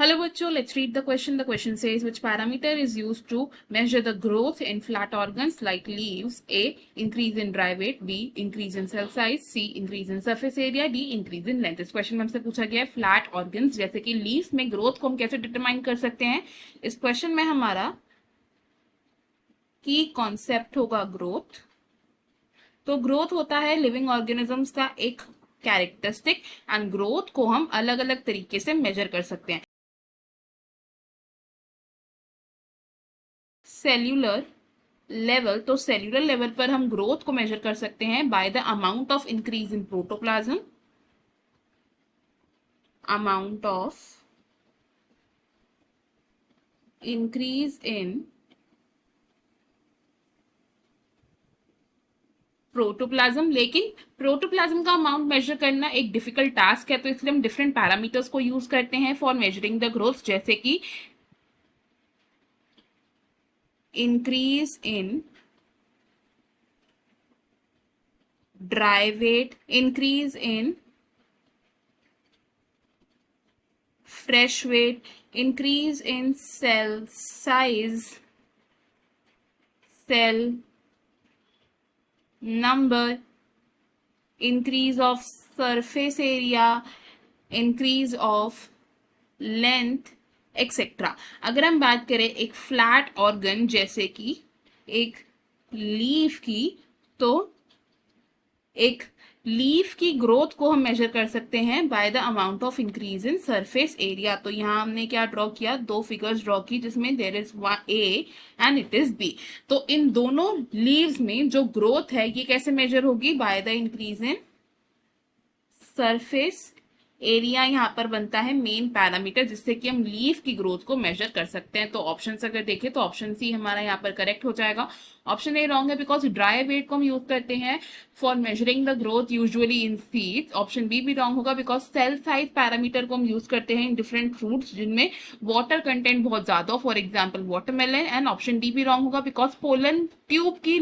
Hello बच्चों, let's read the question. The question says which parameter is used to measure the growth in flat organs like leaves? A. Increase in dry weight. B. Increase in cell size. C. Increase in surface area. D. Increase in length. इस question में हमसे पूछा गया है flat organs जैसे कि leaves में growth को हम कैसे डिटरमाइन कर सकते हैं। इस क्वेश्चन में हमारा की कॉन्सेप्ट होगा ग्रोथ। तो ग्रोथ होता है लिविंग ऑर्गेनिजम्स का एक कैरेक्टरिस्टिक एंड ग्रोथ को हम अलग अलग तरीके से मेजर कर सकते हैं। सेल्यूलर लेवल, तो सेल्यूलर लेवल पर हम ग्रोथ को मेजर कर सकते हैं by the amount of increase in protoplasm, amount of increase in protoplasm. लेकिन प्रोटोप्लाज्म का अमाउंट मेजर करना एक डिफिकल्ट टास्क है, तो इसलिए हम डिफरेंट पैरामीटर्स को यूज करते हैं फॉर मेजरिंग द ग्रोथ, जैसे कि increase in dry weight, increase in fresh weight, increase in cell size, cell number, increase of surface area, increase of length, etcetera. अगर हम बात करें एक फ्लैट ऑर्गन जैसे कि एक लीफ की, तो एक लीफ की ग्रोथ को हम मेजर कर सकते हैं by the amount of increase in surface area. तो यहाँ हमने क्या ड्रॉ किया, दो फिगर्स ड्रॉ की जिसमें there is A and it is B. तो इन दोनों लीव्स में जो ग्रोथ है ये कैसे मेजर होगी, bye the increase in surface area यहाँ पर बनता है मेन पैरामीटर जिससे कि हम लीफ की ग्रोथ को मेजर कर सकते हैं। तो ऑप्शन अगर देखें तो ऑप्शन सी हमारा यहाँ पर करेक्ट हो जाएगा। ऑप्शन ए रॉन्ग है बिकॉज ड्राई वेट को हम यूज करते हैं for measuring the growth usually in seeds. Option B भी रॉन्ग होगा बिकॉज सेल साइज पैरामीटर को हम यूज करते हैं इन डिफरेंट फ्रूट्स जिनमें वाटर कंटेंट बहुत ज्यादा हो, for example watermelon. And option D भी रॉन्ग होगा बिकॉज पोलन ट्यूब की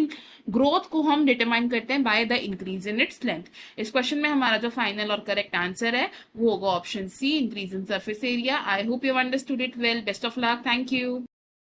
ग्रोथ को हम डिटरमाइन करते हैं by the increase in its length. इस क्वेश्चन में हमारा जो फाइनल और करेक्ट आंसर है वो होगा option C, increase in surface area. I hope you understood it well. Best of luck, thank you.